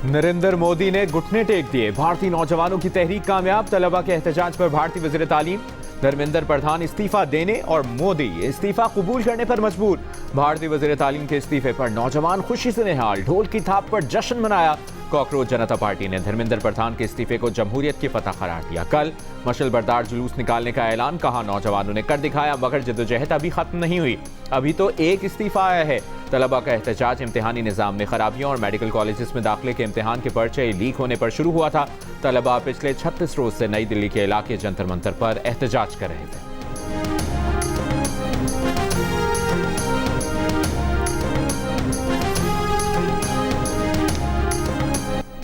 नरेंद्र मोदी ने घुटने टेक दिए। भारतीय नौजवानों की तहरीक कामयाब। तलबा के एहतजाज पर भारतीय वज़ीर तालीम धर्मेंद्र प्रधान इस्तीफा देने और मोदी इस्तीफा कबूल करने पर मजबूर। भारतीय वज़ीर तालीम के इस्तीफे पर नौजवान खुशी से निहाल। ढोल की थाप पर जश्न मनाया। कॉकरोच जनता पार्टी ने धर्मेंद्र प्रधान के इस्तीफे को जमहूरियत की फतह करार दिया। कल मशल बरदार जुलूस निकालने का ऐलान। कहा, नौजवानों ने कर दिखाया, मगर जद्दोजहद अभी खत्म नहीं हुई। अभी तो एक इस्तीफा आया है। तलबा का एहतजाज इम्तिहानी निज़ाम में खराबियों और मेडिकल कॉलेजेस में दाखिले के इम्तिहान के पर्चे लीक होने पर शुरू हुआ था। तलबा पिछले 36 रोज से नई दिल्ली के इलाके जंतर मंतर पर एहतजाज कर रहे थे।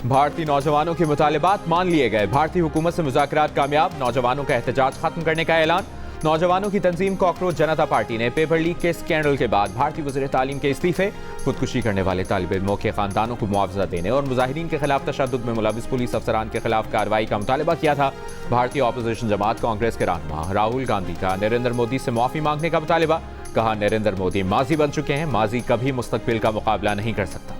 भारतीय नौजवानों के मुतालिबात मान लिए गए। भारतीय हुकूमत से मुज़ाकरात कामयाब। नौजवानों का एहतजाज खत्म करने का ऐलान। नौजवानों की तंजीम कॉकरोच जनता पार्टी ने पेपर लीक के स्कैंडल के बाद भारतीय वज़ीर तालीम के इस्तीफे, खुदकुशी करने वाले तालिब इल्मों के खानदानों को मुआवजा देने और मुजाहिरीन के खिलाफ तशद्दुद में मुलविस पुलिस अफसरान के खिलाफ कार्रवाई का मुतालबा किया था। भारतीय अपोजिशन जमात कांग्रेस के रहनुमा राहुल गांधी का नरेंद्र मोदी से माफी मांगने का मुतालबा। कहा, नरेंद्र मोदी माजी बन चुके हैं, माजी कभी मुस्तकबिल का मुकाबला नहीं कर सकता।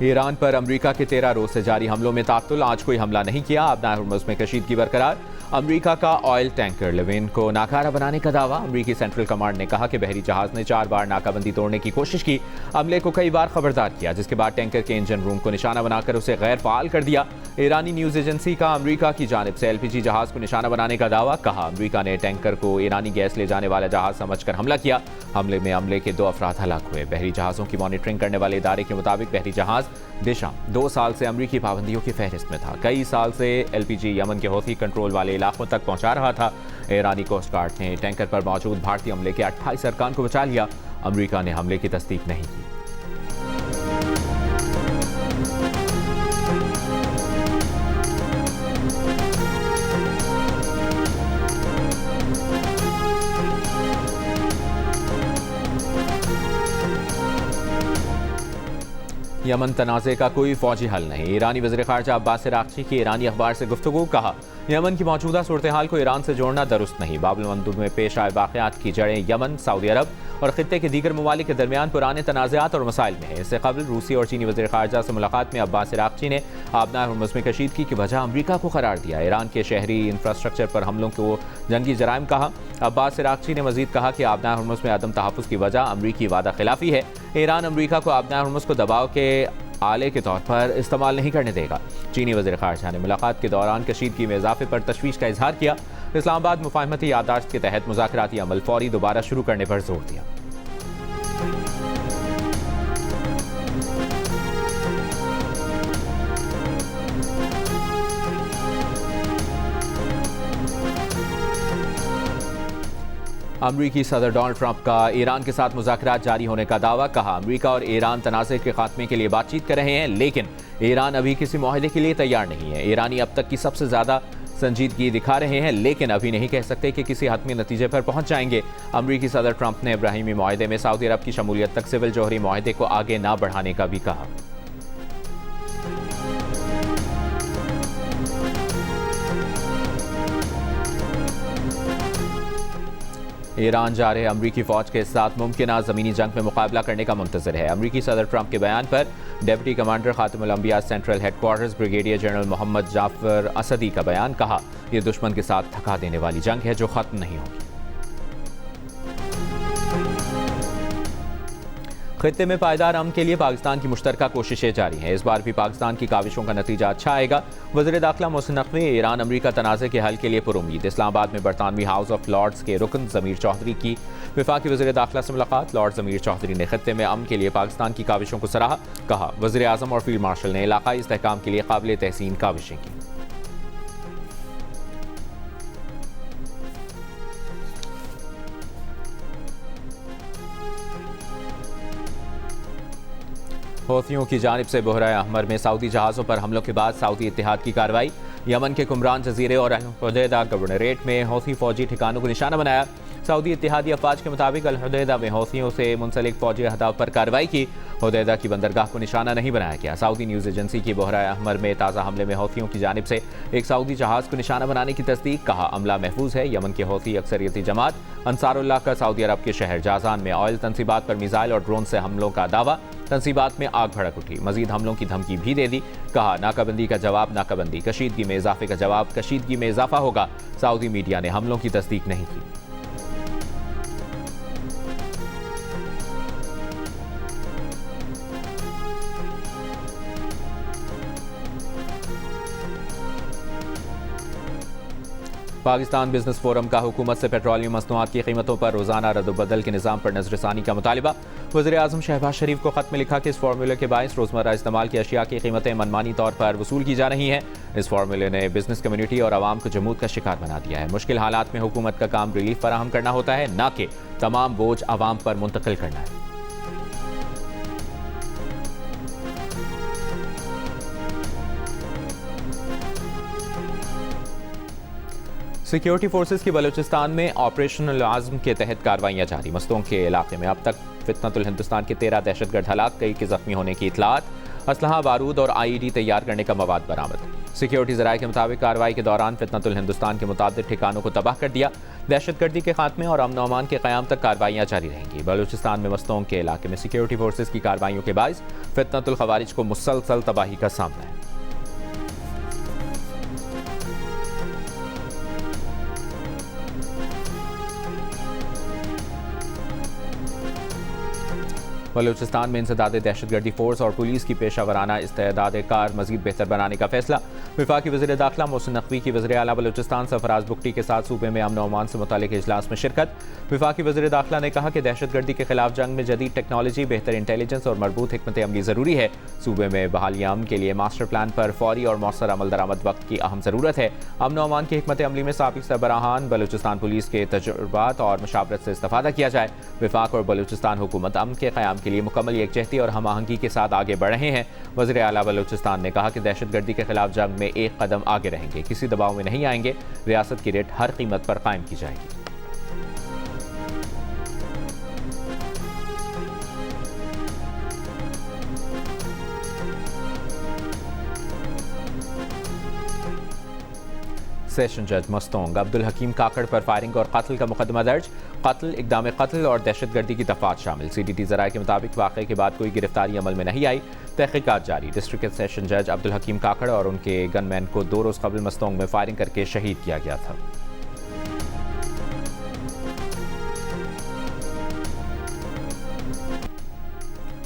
ईरान पर अमेरिका के 13 रोज से जारी हमलों में तातुल। आज कोई हमला नहीं किया। अपना हुर्मुज़ में कशीदगी बरकरार। अमेरिका का ऑयल टैंकर लेविन को नाकारा बनाने का दावा। अमेरिकी सेंट्रल कमांड ने कहा कि बहरी जहाज ने 4 बार नाकाबंदी तोड़ने की कोशिश की। अमले को कई बार खबरदार किया, जिसके बाद टैंकर के इंजन रूम को निशाना बनाकर उसे गैर फाल कर दिया। ईरानी न्यूज एजेंसी का अमेरिका की जानिब से LPG जहाज को निशाना बनाने का दावा। कहा, अमेरिका ने टैंकर को ईरानी गैस ले जाने वाला जहाज समझकर हमला किया। हमले में अमले के 2 अफराद हलाक हुए। बहरी जहाज़ों की मॉनिटरिंग करने वाले इदारे के मुताबिक बहरी जहाज दिशा 2 साल से अमरीकी पाबंदियों की फहरिस्त में था। कई साल से LPG यमन के हौथी कंट्रोल वाले इलाकों तक पहुंचा रहा था। ईरानी कोस्ट गार्ड ने टैंकर पर मौजूद भारतीय अमले के 28 अरकान को बचा लिया। अमरीका ने हमले की तस्दीक नहीं की। यमन तनाज़े का कोई फौजी हल नहीं। ईरानी वज़ीर ख़ारजा अब्बास अराग़ची की ईरानी अखबार से गुफ्तगू। कहा, यमन की मौजूदा सूरत हाल को ईरान से जोड़ना दुरुस्त नहीं। बाब मंदूब में पेश आए वाक़यात की जड़ें यमन, सऊदी अरब और ख़ित्ते के दीगर ममालिक के दरमियान पुराने तनाज़ात और मसाइल में है। इससे कबल रूसी और चीनी वज़ीर ख़ारजा से मुलाकात में अब्बास अराग़ची ने आबना हुर्मुज़ में कशीदगी की वजह अमरीका को करार दिया। ईरान के शहरी इंफ्रास्ट्रक्चर पर हमलों को जंगी जराइम कहा। अब्बास अराग़ची ने मज़ीद कहा कि आबना हुर्मुज़ में अदम तहफ़्फ़ुज़ की वजह अमरीकी वादा खिलाफ़ी है। ईरान अमरीका को आबना हुर्मुज़ को दबाव के आले के तौर पर इस्तेमाल नहीं करने देगा। चीनी वज़ीर ख़ारजा ने मुलाकात के दौरान कशीदगी में इजाफे पर तशवीश का इजहार किया। इस्लामाबाद मुफ़ाहमती याददाश्त के तहत मुज़ाकराती अमल फौरी दोबारा शुरू करने पर जोर दिया। अमरीकी सदर डोनाल्ड ट्रंप का ईरान के साथ मुज़ाकरात जारी होने का दावा। कहा, अमरीका और ईरान तनाज़े के खात्मे के लिए बातचीत कर रहे हैं, लेकिन ईरान अभी किसी मुआहदे के लिए तैयार नहीं है। ईरानी अब तक की सबसे ज़्यादा संजीदगी दिखा रहे हैं, लेकिन अभी नहीं कह सकते कि किसी हतमी नतीजे पर पहुंच जाएंगे। अमरीकी सदर ट्रंप ने इब्राहिमी मुआहदे में सऊदी अरब की शमूलियत तक सिविल जौहरी मुआहदे को आगे न बढ़ाने का भी कहा। ईरान जा रहे अमरीकी फ़ौज के साथ मुमकिन ज़मीनी जंग में मुकाबला करने का मुंतज़र है। अमरीकी सदर ट्रंप के बयान पर deputy commander Khatamul Anbiya central headquarters brigadier general Mohammad Jafar Asadi का बयान। कहा, यह दुश्मन के साथ थका देने वाली जंग है जो ख़त्म नहीं होगी। खित्ते में पायदार अमन के लिए पाकिस्तान की मुश्तरका कोशिशें जारी हैं। इस बार भी पाकिस्तान की काविशों का नतीजा अच्छा आएगा। वज़ीर दाखिला मोहसिन नकवी ईरान अमरीका तनाज़े के हल के लिए पुरुमीद। इस्लामाबाद में बरतानवी हाउस ऑफ लॉर्ड्स के रुकन ज़मीर चौधरी की वफाकी वज़ीर दाखिला से मुलाकात। लॉर्ड ज़मीर चौधरी ने खित्ते में अमन के लिए पाकिस्तान की काविशों को सराहा। कहा, वज़ीर आज़म और फील्ड मार्शल ने इलाक़ाई इस्तेहकाम के लिए काबिल तहसीन काविशें की। हौथियों की जानिब से बहरा अहमर में सऊदी जहाज़ों पर हमलों के बाद सऊदी इत्तेहाद की कार्रवाई। यमन के कुमरान जजीरे और अल हुदैदा गवर्नरेट में हौथी फौजी ठिकानों को निशाना बनाया। सऊदी इत्तेहादी अफवाज के मुताबिक अल हुदैदा में हौसियों से मुंसलिक फौजी अहदाफ पर कार्रवाई की। हुदैदा की बंदरगाह को निशाना नहीं बनाया गया। सऊदी न्यूज़ एजेंसी की बहरा अहमर में ताज़ा हमले में हौसियों की जानिब से एक सऊदी जहाज को निशाना बनाने की तस्दीक। कहा अमला महफूज है। यमन की हौसी अक्सरियती जमात अंसारुल्लाह का सऊदी अरब के शहर जाजान में ऑयल तनसीबात पर मिसाइल और ड्रोन से हमलों का दावा। तनसीबात में आग भड़क उठी। मजीद हमलों की धमकी भी दे दी। कहा नाकाबंदी का जवाब नाकाबंदी, कशीदगी में इजाफे का जवाब कशीदगी में इजाफा होगा। सऊदी मीडिया ने हमलों की तस्दीक नहीं की। पाकिस्तान बिजनेस फोरम का हुकूमत से पेट्रोलियम मसनूआत की कीमतों पर रोजाना रद्द-बदल के निज़ाम पर नजरसानी का मुतालिबा। वज़ीर आज़म शहबाज शरीफ को खत में लिखा कि इस फार्मूले के बायस रोजमर्रा इस्तेमाल की अशिया की कीमतें मनमानी तौर पर वसूल की जा रही हैं। इस फार्मूले ने बिजनेस कम्युनिटी और आवाम को जमूद का शिकार बना दिया है। मुश्किल हालात में हुकूमत का काम रिलीफ फराहम करना होता है, न कि तमाम बोझ आवाम पर मुंतकिल करना है। सिक्योरिटी फोर्सेस की बलूचिस्तान में ऑपरेशनल आज़म के तहत कार्रवाइयां जारी। मस्तों के इलाके में अब तक फितनतुल हिंदुस्तान के 13 दहशतगर्द हलाक, कई के जख्मी होने की इतलात। असलहा, बारूद और IED तैयार करने का मवाद बरामद। सिक्योरिटी ज़राए के मुताबिक कार्रवाई के दौरान फितनतुल हिंदुस्तान के मुताबिक ठिकानों को तबाह कर दिया। दहशतगर्दी के खात्मे और अमन अमान के क़याम तक कार्रवाइयां जारी रहेंगी। बलूचिस्तान में मस्तों के इलाके में सिक्योरिटी फोर्सेस की कार्रवाइयों के बायस फितनतुल खवारिज को मुसलसल तबाही का सामना है। बलूचिस्तान में इंसदाद दहशतगर्दी फोर्स और पुलिस की पेशा वराना इस्तेदाद कार मजीद बेहतर बनाने का फैसला। वफाकी वज़ीर दाखिला मोहसिन नकवी की वज़ीर आला बलूचिस्तान सरफराज बुगटी के साथ सूबे में अमन अमान से मुतालिक इजलास में शिरकत। वफाकी वज़ीर दाखिला ने कहा कि दहशतगर्दी के खिलाफ जंग में जदीद टेक्नोलॉजी, बेहतर इंटेलिजेंस और मरबूत हिकमत अमली ज़रूरी है। सूबे में बहाली अमन के लिए मास्टर प्लान पर फौरी और मौसर अमल दरामद वक्त की अहम ज़रूरत है। अमन अमान की हिकमत अमली में साबिक सरबराहान बलूचिस्तान पुलिस के तजुर्बात और मुशावरत से इस्तेफादा किया जाए। वफाक और बलूचिस्तान हुकूमत अमन के क़याम के लिए मुकम्मल यकजहती और हम आहंगी के साथ आगे बढ़ रहे हैं। वज़ीर आला बलूचिस्तान ने कहा कि दहशतगर्दी के खिलाफ जंग में एक कदम आगे रहेंगे, किसी दबाव में नहीं आएंगे। रियासत की रेट हर कीमत पर कायम की जाएगी। सेशन जज मस्तोंग अब्दुल हकीम काकड़ पर फायरिंग और कत्ल का मुकदमा दर्ज। कत्ल, इक़दाम कत्ल और दहशतगर्दी की दफात शामिल। CDT ज़राए के मुताबिक वाक़े के बाद कोई गिरफ्तारी अमल में नहीं आई। तहकीकात जारी। डिस्ट्रिक्ट सेशन जज अब्दुल हकीम काकड़ और उनके गनमैन को 2 रोज़ कबल मस्तोंग में फायरिंग करके शहीद किया गया था।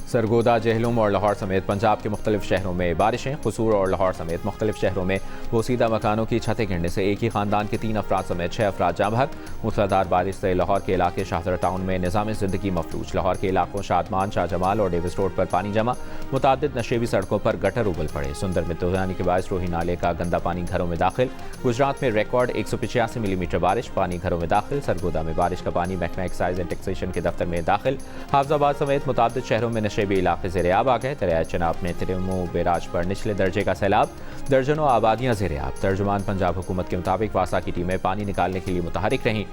सरगोदा, जहलुम और लाहौर समेत पंजाब के मुख्तलिफ शहरों में बारिशें। कसूर और लाहौर समेत मुख्तलिफ शहरों में बोसीदा मकानों की छतें गिरने से एक ही खानदान के 3 अफराद समेत 6 अफराद जाँ बहक। मूसलाधार बारिश से लाहौर के इलाके शाहदरा टाउन में निज़ाम ज़िंदगी मफलूज। लाहौर के इलाकों शादमान, शाह जमाल और डेविस रोड पर पानी जमा। मुतादिद नशेबी सड़कों पर गटर उबल पड़े। सुंदर में तूफानी के बायस रोही नाले का गंदा पानी घरों में दाखिल। गुजरात में रिकॉर्ड 185 मिलीमीटर बारिश, पानी घरों में दाखिल। सरगोदा में बारिश का पानी महकमा एक्साइज एंड टैक्सेशन के दफ्तर में दाखिल। हाफिजाबाद समेत मुतादिद शहरों में नशेबी इलाके ज़ेरे आब आ गए। दरिया चनाब में तिरमू बैराज पर निचले दर्जे का सैलाब, दर्जनों आबादियां ज़ेरे आब। तर्जुमान पंजाब हुकूमत के मुताबिक वासा की टीमें पानी निकालने के लिए मुतहरिक रहीं।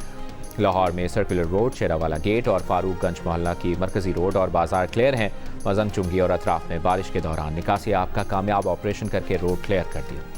लाहौर में सर्कुलर रोड, शेरावाला गेट और फारूकगंज मोहल्ला की मरकजी रोड और बाजार क्लियर हैं। मजंग चुंगी और अतराफ में बारिश के दौरान निकासी आब का कामयाब ऑपरेशन करके रोड क्लियर कर दिया।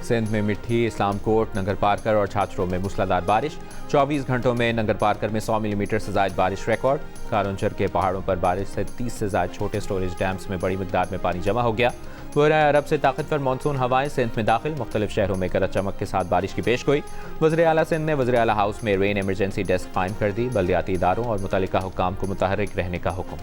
सिंध में मिट्टी, इस्लाम कोट, नंगर पार्कर और छाछरों में मूसलाधार बारिश। 24 घंटों में नंगर पार्कर में 100 मिलीमीटर से ज़ायद बारिश रिकॉर्ड। कारुंचर के पहाड़ों पर बारिश से 30 से ज़ायद छोटे स्टोरेज डैम्स में बड़ी मिकदार में पानी जमा हो गया। बहरा अरब से ताकतवर मानसून हवाएं सिंध में दाखिल। मुख्तलिफ शहरों में गरज चमक के साथ बारिश की पेशगोई। वज़ीर आला सिंध ने वज़ीर आला हाउस में रेन एमरजेंसी डेस्क कायम कर दी। बल्दियाती इदारों और मुतल्लिका हुक्काम को मुतहर्रिक रहने का हुक्म।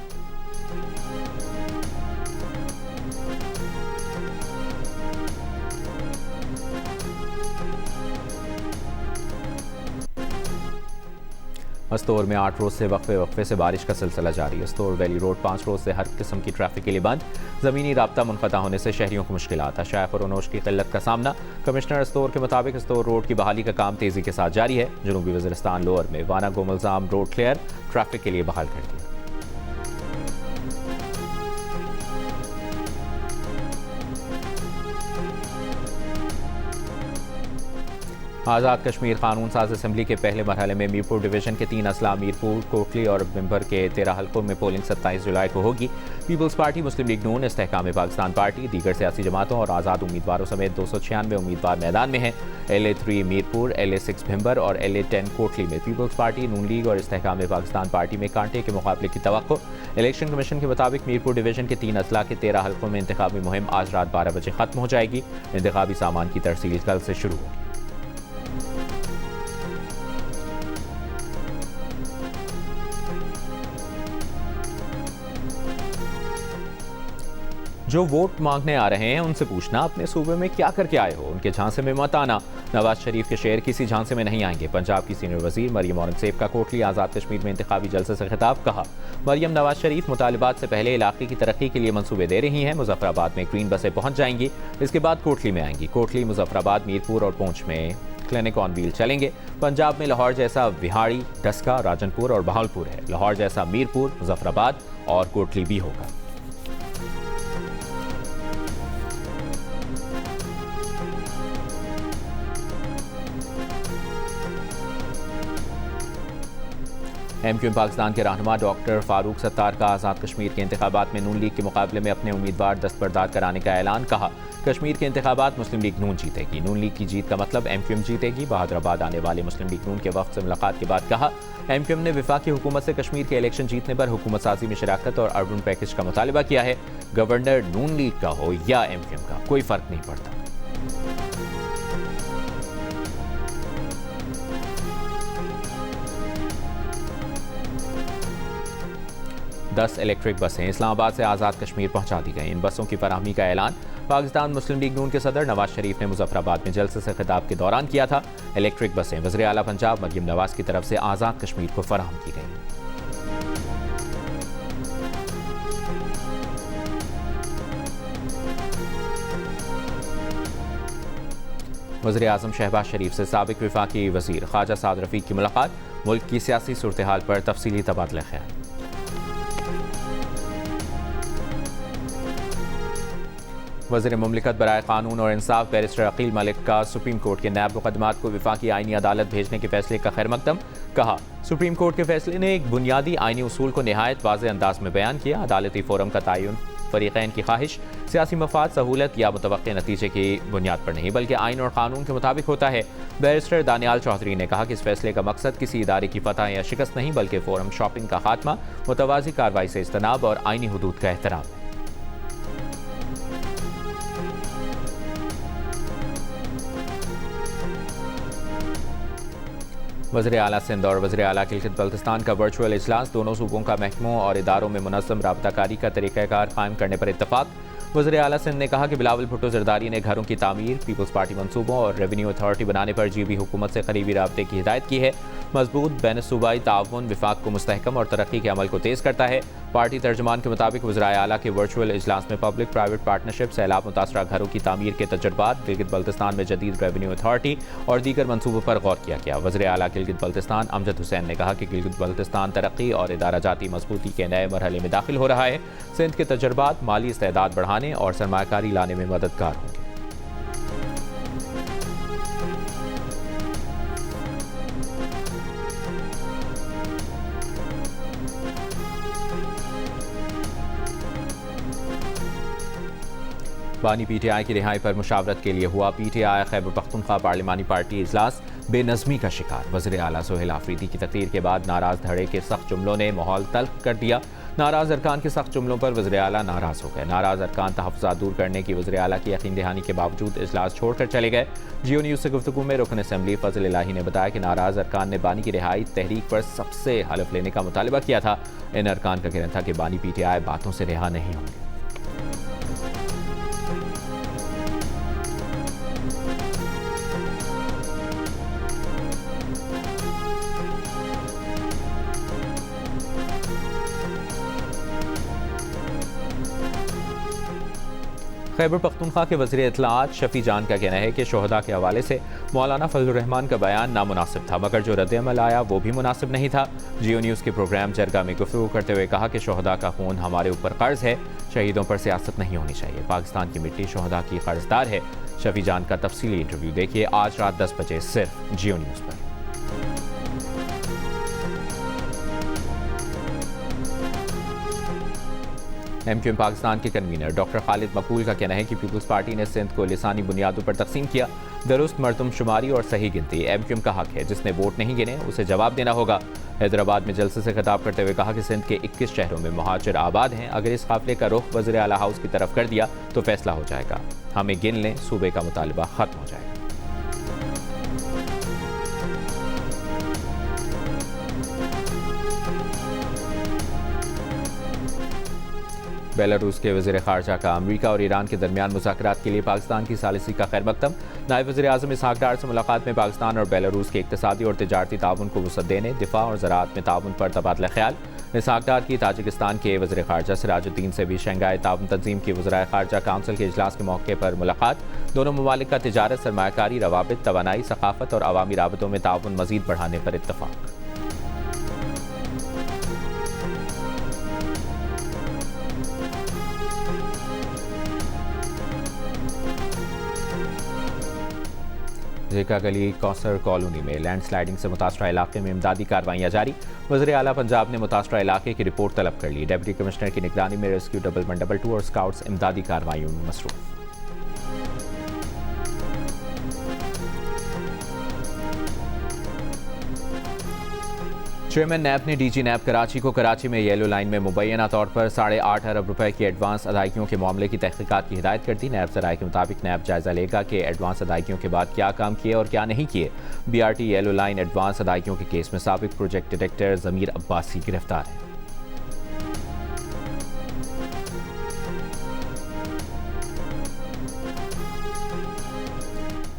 अस्तौर में 8 रोज से वक्फे से बारिश का सिलसिला जारी है। अस्तौर वैली रोड 5 रोज से हर किस्म की ट्रैफिक के लिए बंद। ज़मीनी राब्ता मुनक़ता होने से शहरियों को मुश्किलात। शायख और अनोश की किल्लत का सामना। कमिश्नर अस्तौर के मुताबिक अस्तौर रोड की बहाली का काम तेज़ी के साथ जारी है। जनूबी वज़ीरिस्तान लोअर में वाना गोमलजाम रोड क्लियर, ट्रैफिक के लिए बहाल कर दिया। आज़ाद कश्मीर कानून साज असम्बली के पहले मरहले में मीरपुर डिवीजन के 3 अजला मीरपुर, कोटली और बिम्बर के 13 हल्कों में पोलिंग 27 जुलाई को होगी। पीपल्स पार्टी, मुस्लिम लीग नून, इस्तेहकाम पाकिस्तान पार्टी, दीगर सियासी जमातों और आज़ाद उम्मीदवारों समेत 296 उम्मीदवार मैदान में हैं। LA3 मीरपुर, LA6 भिम्बर और LA10 कोटली में पीपल्स पार्टी, नून लीग और इस्तेहकाम पाकिस्तान पार्टी में कांटे के मुकाबले की तवक्को। इलेक्शन कमीशन के मुताबिक मीरपुर डिवीजन के 3 अजला के 13 हल्कों में इंतखाबी मुहिम आज रात 12 बजे खत्म हो जाएगी। इंतखाबी सामान की तरसील कल से शुरू होगी। जो वोट मांगने आ रहे हैं उनसे पूछना अपने सूबे में क्या करके आए हो, उनके झांसे में मत आना। नवाज शरीफ के शेर किसी झांसे में नहीं आएंगे। पंजाब की सीनियर वजीर मरियम औरंगजेब का कोटली आज़ाद कश्मीर में इंतखाबी जलसे से खिताब। कहा, मरियम नवाज शरीफ मुतालिबात से पहले इलाके की तरक्की के लिए मंसूबे दे रही हैं। मुजफ्फराबाद में ग्रीन बसें पहुंच जाएंगी, इसके बाद कोटली में आएंगी। कोटली, मुजफ्फराबाद, मीरपुर और पुंछ में क्लिनिक ऑन व्हील चलेंगे। पंजाब में लाहौर जैसा विहाड़ी, डस्का, राजनपुर और बहावलपुर है। लाहौर जैसा मीरपुर, मुजफ्फराबाद और कोटली भी होगा। MQM पाकिस्तान के रहनुमा डॉक्टर फारूक सत्तार का आज़ाद कश्मीर के इंतखाबात में नून लीग के मुकाबले में अपने उम्मीदवार दस्तबरदार कराने का ऐलान। कहा, कश्मीर के इंतखाबात मुस्लिम लीग नून जीतेगी। नून लीग की जीत का मतलब MQM जीतेगी। बहादुराबाद आने वाले मुस्लिम लीग नून के वक्त से मुलाकात के बाद कहा, MQM ने वफाकी हुकूमत से कश्मीर के इलेक्शन जीतने पर हुकूमत साजी में शराकत और अर्बन पैकेज का मुतालबा किया है। गवर्नर नून लीग का हो या MQM का, कोई फर्क नहीं पड़ता। 10 इलेक्ट्रिक बसें इस्लामाबाद से आज़ाद कश्मीर पहुंचा दी गई। इन बसों की फराहमी का ऐलान पाकिस्तान मुस्लिम लीग नून के सदर नवाज शरीफ ने मुजफ्फराबाद में जलसे से खिताब के दौरान किया था। इलेक्ट्रिक बसें वज़ीर आला पंजाब मरियम नवाज की तरफ से आज़ाद कश्मीर को फराहम की गई। वज़ीर आज़म शहबाज शरीफ से साबिक वफाकी वज़ीर ख्वाजा साद रफ़ीक की मुलाकात। मुल्क की सियासी सूरत हाल पर तफसीली तबादला ख्याल। वज़ीर मुमलिकत बराए कानून और इंसाफ बैरिस्टर अकील मलिक का सुप्रीम कोर्ट के नैब मुकदमात को वफाकी आईनी अदालत भेजने के फैसले का खैर मकदम। कहा, सुप्रीम कोर्ट के फैसले ने एक बुनियादी आईनी उसूल को नहायत वाज़ेह अंदाज में बयान किया। अदालती फोरम का तयन फरीक़ैन की ख्वाहिश, सियासी मफाद, सहूलत या मुतवक्के नतीजे की बुनियाद पर नहीं बल्कि आइन और कानून के मुताबिक होता है। बैरिस्टर दानियाल चौधरी ने कहा कि इस फैसले का मकसद किसी इदारे की फतह या शिकस्त नहीं बल्कि फोरम शॉपिंग का खात्मा, मुतवाज़ी कार्रवाई से इज्तनाब और आईनी हुदूद का एहतराम है। वज़ीर आला सिंध और वज़ीर आला गिलगित बल्तिस्तान का वर्चुअल इजलास। दोनों सूबों का महकमों और इदारों में मुनज़्ज़म राबताकारी का तरीक़ाकार कायम करने पर इत्तफ़ाक़। वज़ीर आला सिंध ने कहा कि बिलावल भुट्टो ज़रदारी ने घरों की तामीर, पीपल्स पार्टी मनसूबों और रेवेन्यू अथॉरिटी बनाने पर GB हुकूमत से करीबी राब्ते की हिदायत की है। मजबूत बैन सूबाई ताउन विफाक को मुस्तहकम और तरक्की के अमल को तेज़ करता है। पार्टी तर्जमान के मुताबिक वज़ीर आला के वर्चुअल इजलास में पब्लिक प्राइवेट पार्टनरशिप, सैलाब मुतासरा घरों की तामीर के तजर्बात, गिलगित बल्तिस्तान में जदीद रेवेन्यू अथॉरिटी और दीगर मनसूबों पर गौर किया गया। वज़ीर आला गिलगित बल्तिस्तान अमजद हुसैन ने कहा कि गिलगित बल्तिस्तान तरक्की और इदारा जाती मजबूती के नए मरहले में दाखिल हो रहा है। सिंध के तजर्बात माली इस्तेदाद बढ़ाने और सरमायाकारी लाने में मददगार होंगे। बानी PTI की रिहाई पर मुशावरत के लिए हुआ। PTI खैबर पख्तूनख्वा पार्लिमानी पार्टी इजलास बेनज़मी का शिकार। वज़ीर आला सोहेल आफरीदी की तकरीर के बाद नाराज धड़े के सख्त जुमलों ने माहौल तल्ख कर दिया। नाराज अरकान के सख्त जुमलों पर वज़ीर आला नाराज हो गए। नाराज अरकान तहफ़्फ़ुज़ात दूर करने की वज़ीर आला की यकीन दहानी के बावजूद इजलास छोड़कर चले गए। जियो न्यूज़ से गुफ्तगू में रुकन असम्बली फजल इलाही ने बताया कि नाराज अरकान ने बानी की रिहाई तहरीक पर सबसे हलफ लेने का मुतालबा किया था। इन अरकान का कहना था कि बानी PTI बातों से रिहा नहीं होंगे। खैबर पख्तूनख्वा के वज़ीर इत्तलाआत शफी जान का कहना है कि शोहदा के हवाले से मौलाना फजलुर रहमान का बयान नामुनासिब था, मगर जो रद्द-ए-अमल आया वो भी मुनासिब नहीं था। जियो न्यूज़ के प्रोग्राम जरगा में गुफ्तगू करते हुए कहा कि शोहदा का खून हमारे ऊपर कर्ज है, शहीदों पर सियासत नहीं होनी चाहिए। पाकिस्तान की मिट्टी शोहदा की कर्जदार है। शफी जान का तफसीली इंटरव्यू देखिए आज रात 10 बजे सिर्फ जियो न्यूज़ पर। एमक्यूएम पाकिस्तान के कन्वीनर डॉक्टर खालिद मकबूल का कहना है कि पीपल्स पार्टी ने सिंध को लिसानी बुनियादों पर तकसीम किया। दुरुस्त मरदमशुमारी और सही गिनती एमक्यूएम का हक है। जिसने वोट नहीं गिने उसे जवाब देना होगा। हैदराबाद में जलसे से खिताब करते हुए कहा कि सिंध के 21 शहरों में मुहाजिर आबाद हैं। अगर इस काफिले का रुख वज़ीर आला हाउस की तरफ कर दिया तो फैसला हो जाएगा। हमें गिन लें, सूबे का मुतालबा खत्म हो जाएगा। बेलारूस के वज़ीर ख़ारजा का अमरीका और ईरान के दरमियान मुज़ाकरात के लिए पाकिस्तान की सालिसी का खैर मकदम। नायब वज़ीर आज़म इसहाक डार से मुलाकात में पाकिस्तान और बेलारूस के इक़्तिसादी और तिजारती ताउन को वुसअत देने, दिफा और ज़राअत में ताउन पर तबादला ख्याल। इसहाक डार की ताजिकिस्तान के वज़ीर ख़ारजा सिराजुद्दीन से भी शंघाई ताउन तंजीम की वज़राए ख़ारजा काउंसिल के इजलास के मौके पर मुलाकात। दोनों ममालिक का तिजारत, सरमायाकारी, रवाबित, तवानाई, सक़ाफ़त और अवामी राबतों में ताउन मज़ीद बढ़ाने पर इत्तफ़ाक़। जेका गली कौसर कॉलोनी में लैंडस्लाइडिंग से मुतासरा इलाके में इमदादी कार्रवाइयाँ जारी। वज़ीर आला पंजाब ने मुतासरा इलाके की रिपोर्ट तलब कर ली। डिप्टी कमिश्नर की निगरानी में रेस्क्यू 112 और स्काउट्स इमदादी कार्रवाइयों में मसरूफ। चेयरमैन नैब ने डीजी नैब कराची को कराची में येलो लाइन में मुबैना तौर पर 8.5 अरब रुपए की एडवांस अदायगियों के मामले की तहकीकात की हिदायत कर दी। नैब ज़राए के मुताबिक नैब जायजा लेगा कि एडवांस अदायगियों के बाद क्या काम किए और क्या नहीं किए। BRT येलो लाइन एडवांस अदायगियों के केस में साबिक प्रोजेक्ट डायरेक्टर ज़मीर अब्बासी गिरफ्तार है।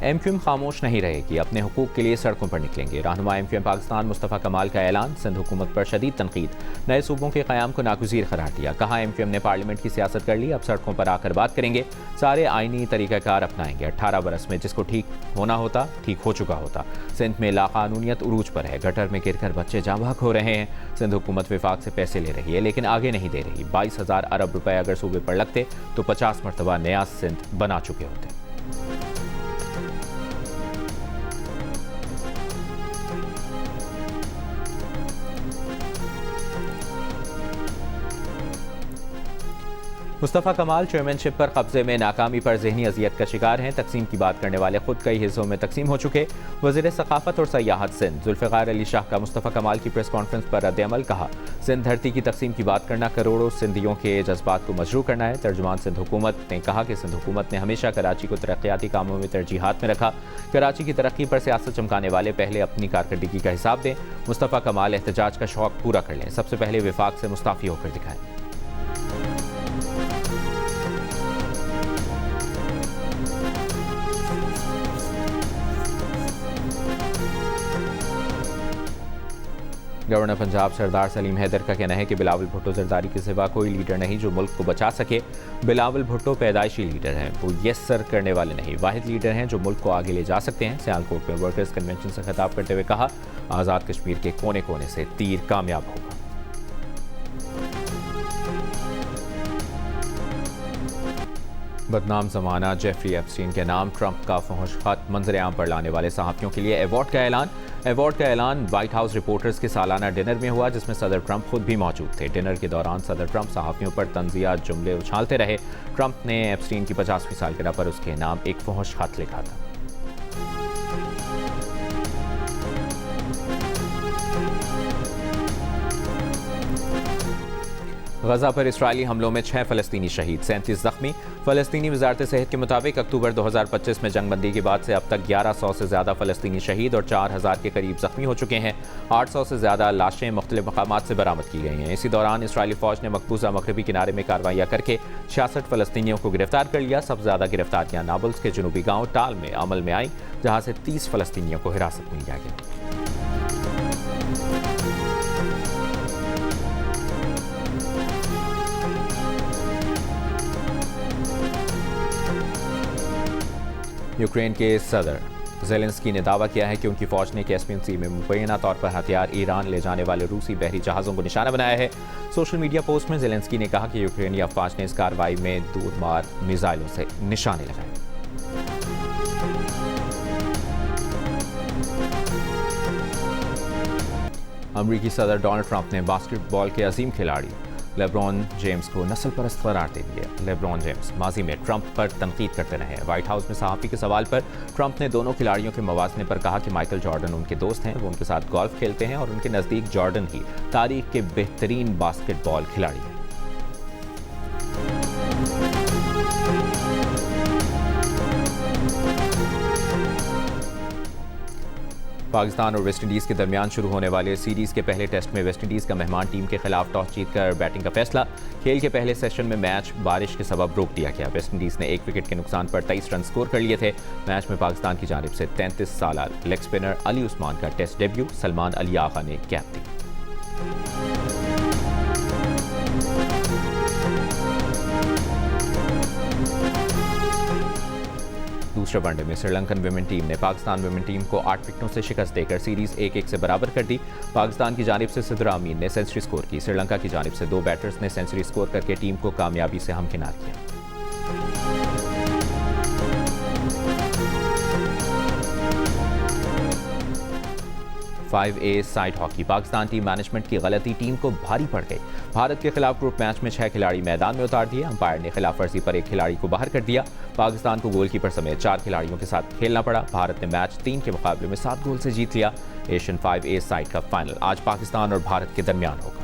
एमक्यूएम खामोश नहीं रहेगी, अपने हुकूक के लिए सड़कों पर निकलेंगे। रहनुमा एमक्यूएम पाकिस्तान मुस्तफ़ा कमाल का ऐलान। सिंध हुकूमत पर शदीद तनकीद, नए सूबों के क़याम को नागुज़ीर करार दिया। कहा एमक्यूएम ने पार्लियामेंट की सियासत कर ली, अब सड़कों पर आकर बात करेंगे, सारे आइनी तरीक़ाकार अपनाएंगे। 18 बरस में जिसको ठीक होना होता ठीक हो चुका होता। सिंध में लाक़ानूनियत उरूज पर है, गटर में गिरकर बच्चे जाँ बहक हो रहे हैं। सिंध हुकूमत विफाक से पैसे ले रही है लेकिन आगे नहीं दे रही। 22,000 अरब रुपए अगर सूबे पर लगते तो 50 मरतबा नया सिंध बना चुके होते। मुस्तफ़ा कमाल चेयरमैनशिप पर कब्जे में नाकामी पर ज़हनी अजियत का शिकार हैं। तकसीम की बात करने वाले खुद कई हिस्सों में तकसीम हो चुके। वज़ीर सक़ाफ़त और सयाहत सिंध जुल्फ़िकार अली शाह का मुस्तफ़ा कमाल की प्रेस कॉन्फ्रेंस पर रद्द-ए-अमल। कहा सिंध धरती की तकसीम की बात करना करोड़ों सिंधियों के जज्बात को मजरूह करना है। तर्जुमान सिंध हुकूमत ने कहा कि सिंध हुकूमत ने हमेशा कराची को तरक्याती कामों में तरजीहात में रखा। कराची की तरक्की पर सियासत चमकाने वाले पहले अपनी कारकर्दगी का हिसाब दें। मुस्तफ़ा कमाल एहतजाज का शौक़ पूरा कर लें, सबसे पहले विफाक से मुस्ताफ़ी होकर दिखाएं। गवर्नर पंजाब सरदार सलीम हैदर का कहना है कि बिलावल भुट्टो जरदारी के सिवा कोई लीडर नहीं जो मुल्क को बचा सके। बिलावल भुट्टो पैदाइशी लीडर हैं, वो यस सर करने वाले नहीं, वाहिद लीडर हैं जो मुल्क को आगे ले जा सकते हैं। सियालकोट में वर्कर्स कन्वेंशन से खिताब करते हुए कहा आज़ाद कश्मीर के कोने कोने से तीर कामयाब होगा। बदनाम जमाना जेफरी एप्स्टीन के नाम ट्रंप का फहश खत मंजर आम पर लाने वाले सहाफ़ियों के लिए अवार्ड का ऐलान। अवार्ड का ऐलान व्हाइट हाउस रिपोर्टर्स के सालाना डिनर में हुआ जिसमें सदर ट्रंप खुद भी मौजूद थे। डिनर के दौरान सदर ट्रंप सहाफ़ियों पर तंज़िया जुमले उछालते रहे। ट्रंप ने एप्स्टीन की 50वीं सालगिरह पर उसके नाम एक फहश खत लिखा था। गजा पर इसराइली हमलों में 6 फ़लस्तीनी शहीद, 37 जख्मी। फ़लस्तीनी वज़ारत सेहत के मुताबिक अक्टूबर 2025 में जंगबंदी के बाद से अब तक 1100 से ज़्यादा फ़लस्तीनी शहीद और 4000 के करीब जख्मी हो चुके हैं। 800 से ज़्यादा लाशें मुख्तलिफ मकामात से बरामद की गई हैं। इसी दौरान इसराइली फ़ौज ने मकबूजा मगरबी किनारे में कार्रवाइयाँ करके 66 फ़लस्तीनियों को गिरफ्तार कर लिया। सबसे ज़्यादा गिरफ्तारियाँ नाबल्स के जनूबी गाँव टाल में अमल में आई, जहाँ से 30 फ़लस्तीनियों को हिरासत में लिया गया। यूक्रेन के सदर ज़ेलेंस्की ने दावा किया है कि उनकी फौज ने कैस्पियन सी में मुबैना तौर पर हथियार ईरान ले जाने वाले रूसी बहरी जहाज़ों को निशाना बनाया है। सोशल मीडिया पोस्ट में ज़ेलेंस्की ने कहा कि यूक्रेनी अफवाज ने इस कार्रवाई में दूरमार मिसाइलों से निशाने लगाए। अमरीकी सदर डोनाल्ड ट्रंप ने बास्केटबॉल के अजीम खिलाड़ी लेब्रॉन जेम्स को नस्ल परस्त करार दे दिया। लेब्रॉन जेम्स माजी में ट्रंप पर तनकीद करते रहे। व्हाइट हाउस में सहाफ़ी के सवाल पर ट्रंप ने दोनों खिलाड़ियों के मवाज़ने पर कहा कि माइकल जॉर्डन उनके दोस्त हैं, वो उनके साथ गोल्फ खेलते हैं और उनके नज़दीक जॉर्डन ही तारीख के बेहतरीन बास्केटबॉल खिलाड़ी हैं। पाकिस्तान और वेस्टइंडीज़ के दरमियान शुरू होने वाले सीरीज़ के पहले टेस्ट में वेस्टइंडीज़ का मेहमान टीम के खिलाफ टॉस जीतकर बैटिंग का फैसला। खेल के पहले सेशन में मैच बारिश के सबब रोक दिया गया। वेस्टइंडीज़ ने 1 विकेट के नुकसान पर 23 रन स्कोर कर लिए थे। मैच में पाकिस्तान की जानिब से 33 साल लेग स्पिनर अली उस्मान का टेस्ट डेब्यू सलमान अली आगा ने कैप दी। दूसरे वनडे में श्रीलंकन विमेन टीम ने पाकिस्तान विमेन टीम को 8 विकेटों से शिकस्त देकर सीरीज 1-1 से बराबर कर दी। पाकिस्तान की जानिब से सिद्रा अमीन ने सेंचुरी स्कोर की। श्रीलंका की जानिब से 2 बैटर्स ने सेंचुरी स्कोर करके टीम को कामयाबी से हमकिनार किया। A side hockey Pakistan team management की गलती टीम को भारी पड़ गई। भारत के खिलाफ ग्रुप मैच में 6 खिलाड़ी मैदान में उतार दिए। अंपायर ने खिलाफ वर्जी पर 1 खिलाड़ी को बाहर कर दिया। पाकिस्तान को गोलकीपर समेत 4 खिलाड़ियों के साथ खेलना पड़ा। भारत ने मैच 3 के मुकाबले में 7 गोल से जीत लिया। एशियन 5A साइड का फाइनल आज पाकिस्तान और भारत के दरमियान होगा।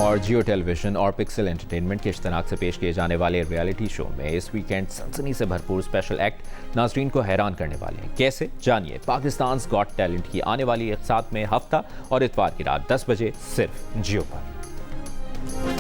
और जियो टेलीविजन और पिक्सल एंटरटेनमेंट के इश्तराक से पेश किए जाने वाले रियलिटी शो में इस वीकेंड सनसनी से भरपूर स्पेशल एक्ट नाज़रीन को हैरान करने वाले हैं। कैसे, जानिए पाकिस्तान गॉट टैलेंट की आने वाली एक साथ में हफ्ता और इतवार की रात 10 बजे सिर्फ जियो पर।